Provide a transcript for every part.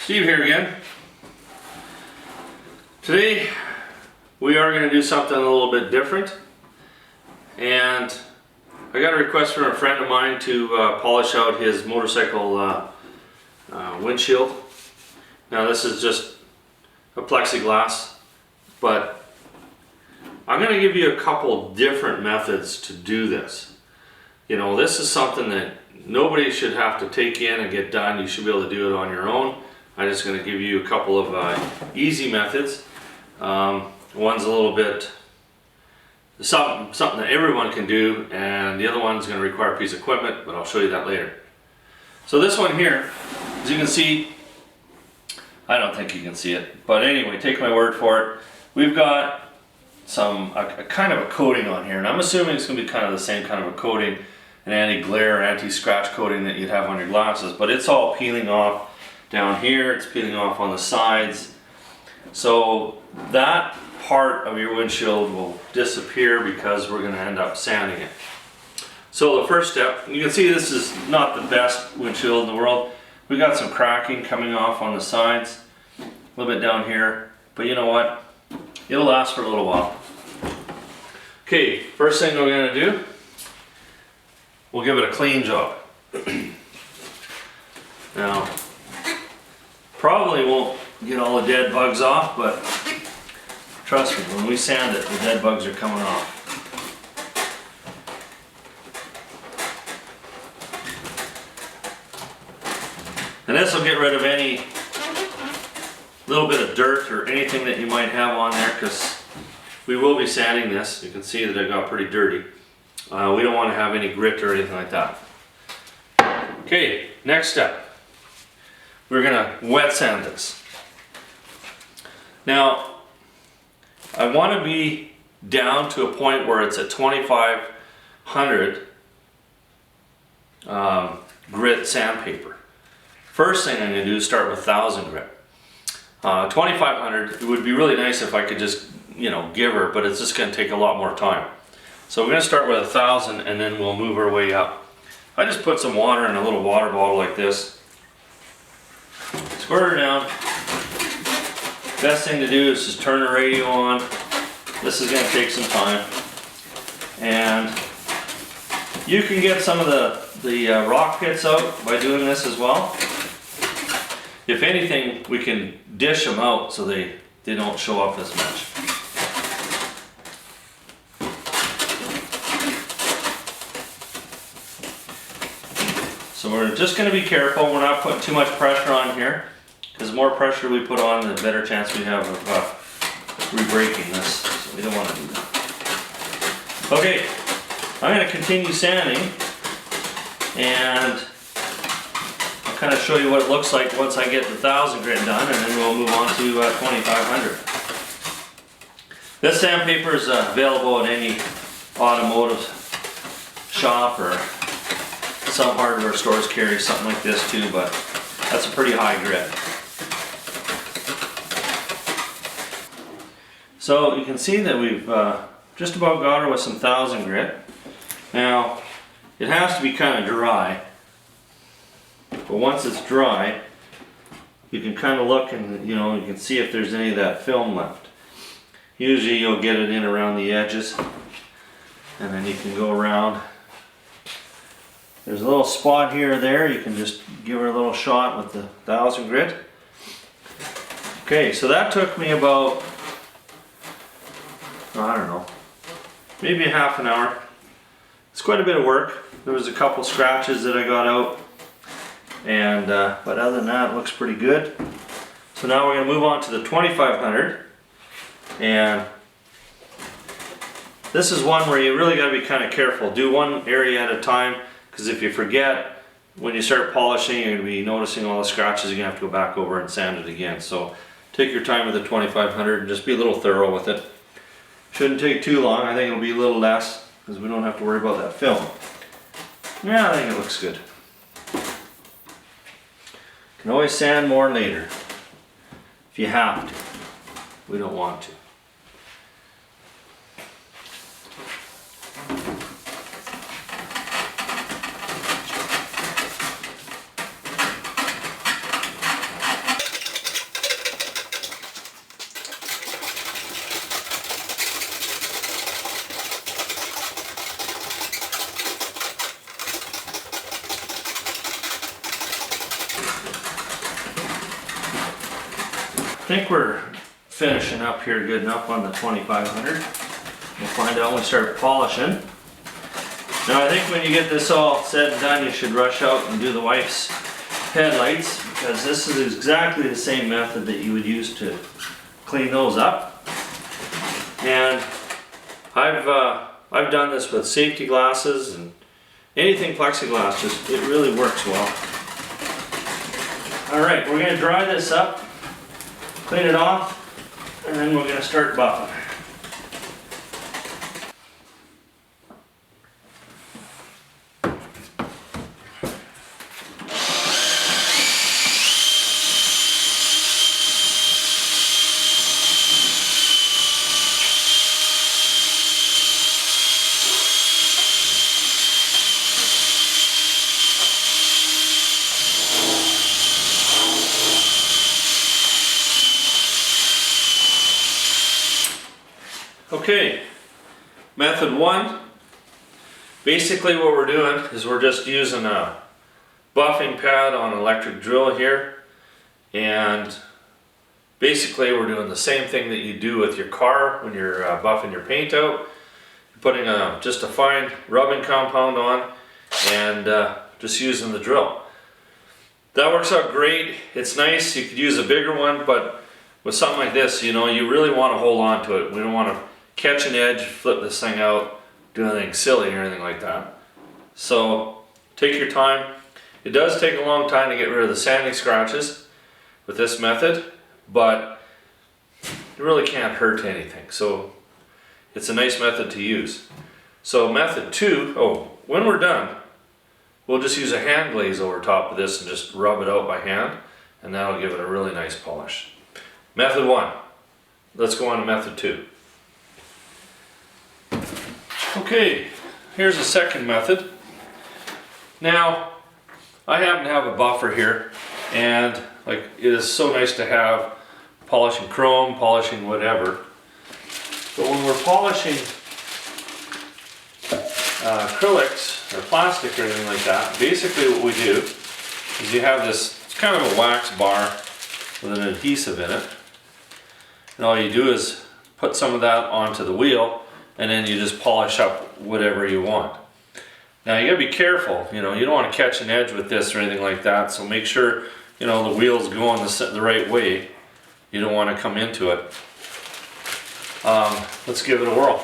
Steve here again. Today we are going to do something a little bit different, and I got a request from a friend of mine to polish out his motorcycle windshield. Now this is just a plexiglass, but I'm going to give you a couple different methods to do this. You know, this is something that nobody should have to take in and get done. You should be able to do it on your own. I'm just going to give you a couple of easy methods. One's a little bit something that everyone can do, and the other one's going to require a piece of equipment, but I'll show you that later. So this one here, as you can see, I don't think you can see it, but anyway, take my word for it. We've got a kind of a coating on here, and I'm assuming it's going to be kind of the same kind of a coating, an anti-glare, anti-scratch coating that you'd have on your glasses, but it's all peeling off down here, it's peeling off on the sides. So that part of your windshield will disappear because we're going to end up sanding it. So the first step, you can see this is not the best windshield in the world. We got some cracking coming off on the sides, a little bit down here, but you know what? It'll last for a little while. Okay, first thing we're going to do, we'll give it a clean job. Now, probably won't get all the dead bugs off, but trust me, when we sand it, the dead bugs are coming off. And this will get rid of any little bit of dirt or anything that you might have on there, because we will be sanding this. You can see that it got pretty dirty. We don't want to have any grit or anything like that. Okay, next step. We're going to wet sand this. Now, I want to be down to a point where it's at 2500 grit sandpaper. First thing I'm going to do is start with 1000 grit. 2500, it would be really nice if I could just, you know, give her, but it's just going to take a lot more time. So we're going to start with 1000 and then we'll move our way up. I just put some water in a little water bottle like this. Squirt her down. Best thing to do is just turn the radio on. This is going to take some time. And you can get some of the rock pits out by doing this as well. If anything, we can dish them out so they don't show up as much. So we're just going to be careful. We're not putting too much pressure on here, because the more pressure we put on, the better chance we have of re-breaking this. So we don't want to do that. Okay, I'm going to continue sanding, and I'll kind of show you what it looks like once I get the 1000 grit done, and then we'll move on to 2500. This sandpaper is available at any automotive shop, or some hardware stores carry something like this too, but that's a pretty high grit. So you can see that we've just about got her with some 1000 grit. Now, it has to be kind of dry, but once it's dry, you can kind of look and, you know, you can see if there's any of that film left. Usually you'll get it in around the edges, and then you can go around. There's a little spot here or there. You can just give her a little shot with the 1000 grit. Okay, so that took me about, I don't know, maybe a half an hour. It's quite a bit of work. There was a couple scratches that I got out, and but other than that, it looks pretty good. So now we're going to move on to the 2500, and this is one where you really got to be kind of careful. Do one area at a time, because if you forget, when you start polishing, you're going to be noticing all the scratches. You're going to have to go back over and sand it again. So take your time with the 2500 and just be a little thorough with it. Shouldn't take too long. I think it'll be a little less, because we don't have to worry about that film. Yeah, I think it looks good. Can always sand more later if you have to. We don't want to. I think we're finishing up here good enough on the 2500. We'll find out when we start polishing. Now I think when you get this all said and done, you should rush out and do the wife's headlights, because this is exactly the same method that you would use to clean those up. And I've done this with safety glasses and anything plexiglass, just it really works well. All right, we're gonna dry this up, clean it off, and then we're gonna start buffing. Okay, method one. Basically what we're doing is we're just using a buffing pad on an electric drill here, and basically we're doing the same thing that you do with your car when you're buffing your paint out. You're putting just a fine rubbing compound on and just using the drill. That works out great. It's nice. You could use a bigger one, but with something like this, you know, you really want to hold on to it. We don't want to catch an edge, flip this thing out, do anything silly or anything like that. So take your time. It does take a long time to get rid of the sanding scratches with this method, but it really can't hurt anything. So it's a nice method to use. So method two, when we're done, we'll just use a hand glaze over top of this and just rub it out by hand, and that'll give it a really nice polish. Method one. Let's go on to method two. Okay, here's a second method. Now, I happen to have a buffer here, and like it is so nice to have polishing chrome, polishing whatever. But when we're polishing acrylics or plastic or anything like that, basically what we do is you have this, it's kind of a wax bar with an adhesive in it. And all you do is put some of that onto the wheel, and then you just polish up whatever you want. Now you gotta be careful, you know, you don't want to catch an edge with this or anything like that, so make sure, you know, the wheel's going the right way. You don't want to come into it. Let's give it a whirl.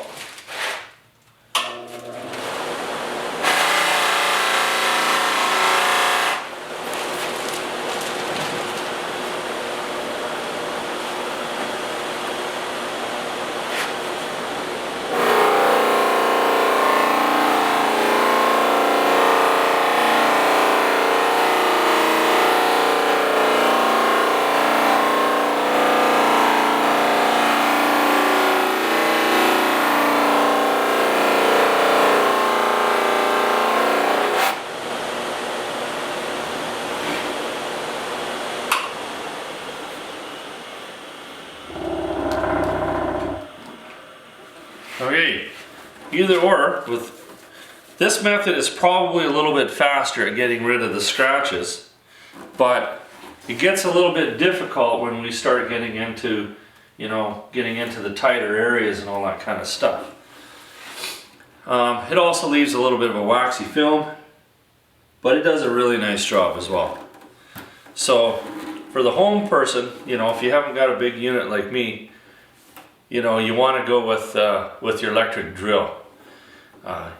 Okay, either or, with this method is probably a little bit faster at getting rid of the scratches, but it gets a little bit difficult when we start getting into, you know, getting into the tighter areas and all that kind of stuff. It also leaves a little bit of a waxy film, but it does a really nice job as well. So for the home person, you know, if you haven't got a big unit like me, you know, you want to go with your electric drill.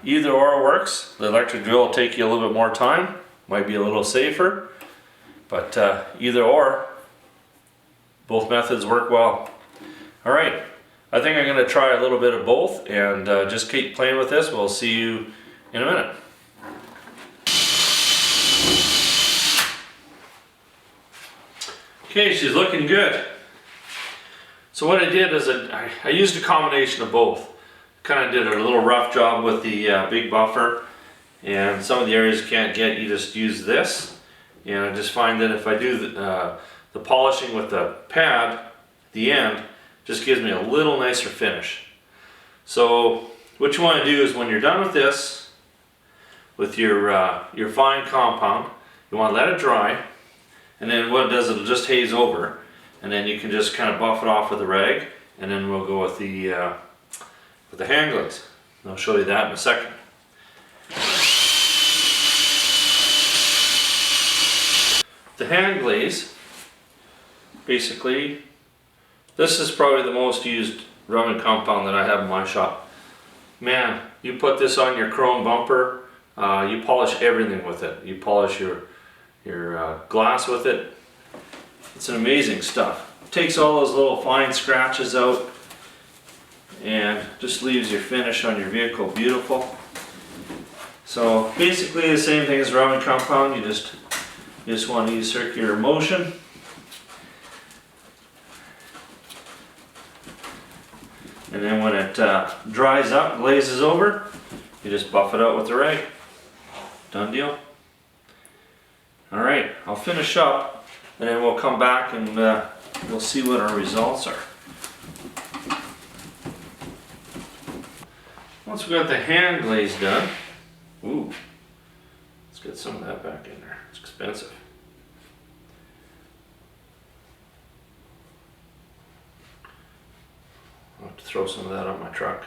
Either or works. The electric drill will take you a little bit more time, might be a little safer, but either or, both methods work well. All right, I think I'm going to try a little bit of both and just keep playing with this. We'll see you in a minute. Okay, she's looking good. So what I did is I used a combination of both. Kind of did a little rough job with the big buffer, and some of the areas you can't get, you just use this. And I just find that if I do the polishing with the pad at the end, just gives me a little nicer finish. So what you want to do is when you're done with this, with your fine compound, you want to let it dry, And then what it does, it'll just haze over, and then you can just kind of buff it off with a rag, and then we'll go with the hand glaze. And I'll show you that in a second. The hand glaze, basically, this is probably the most used rubbing compound that I have in my shop. Man, you put this on your chrome bumper, you polish everything with it. You polish your glass with it. It's an amazing stuff. It takes all those little fine scratches out and just leaves your finish on your vehicle beautiful. So basically the same thing as rubbing compound. You just want to use circular motion. And then when it dries up, glazes over, you just buff it out with the rag. Done deal. Alright, I'll finish up and then we'll come back and we'll see what our results are. Once we got the hand glaze done, ooh, let's get some of that back in there. It's expensive. I'll have to throw some of that on my truck.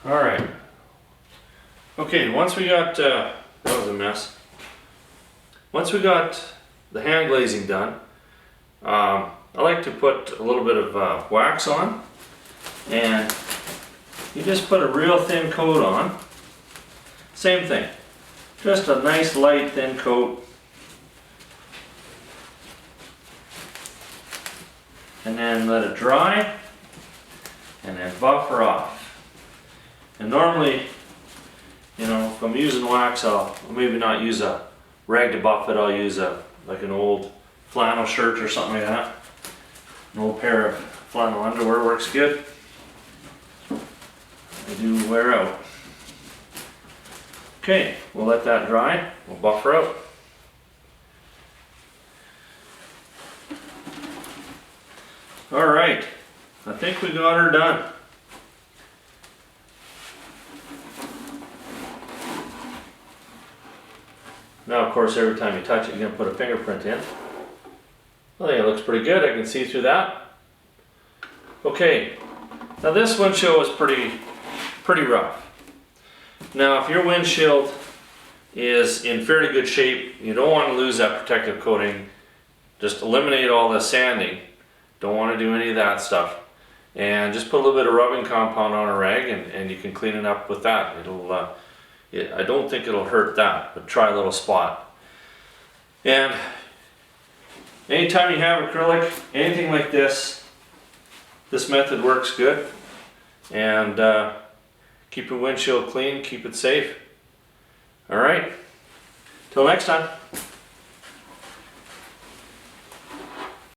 Alright. Okay, once we got, that was a mess. Once we got the hand glazing done, I like to put a little bit of wax on, and you just put a real thin coat on. Same thing, just a nice light thin coat. And then let it dry, and then buffer off. And normally, you know, if I'm using wax, I'll maybe not use a rag to buff it. I'll use like an old flannel shirt or something like that. An old pair of flannel underwear works good. They do wear out. Okay, we'll let that dry. We'll buffer out. Alright, I think we got her done. Now of course every time you touch it you're going to put a fingerprint in. I think it looks pretty good, I can see through that. Okay, now this windshield was pretty rough. Now if your windshield is in fairly good shape, you don't want to lose that protective coating. Just eliminate all the sanding. Don't want to do any of that stuff. And just put a little bit of rubbing compound on a rag and you can clean it up with that. I don't think it'll hurt that, but try a little spot. And anytime you have acrylic, anything like this method works good. And keep your windshield clean, keep it safe. Alright, till next time.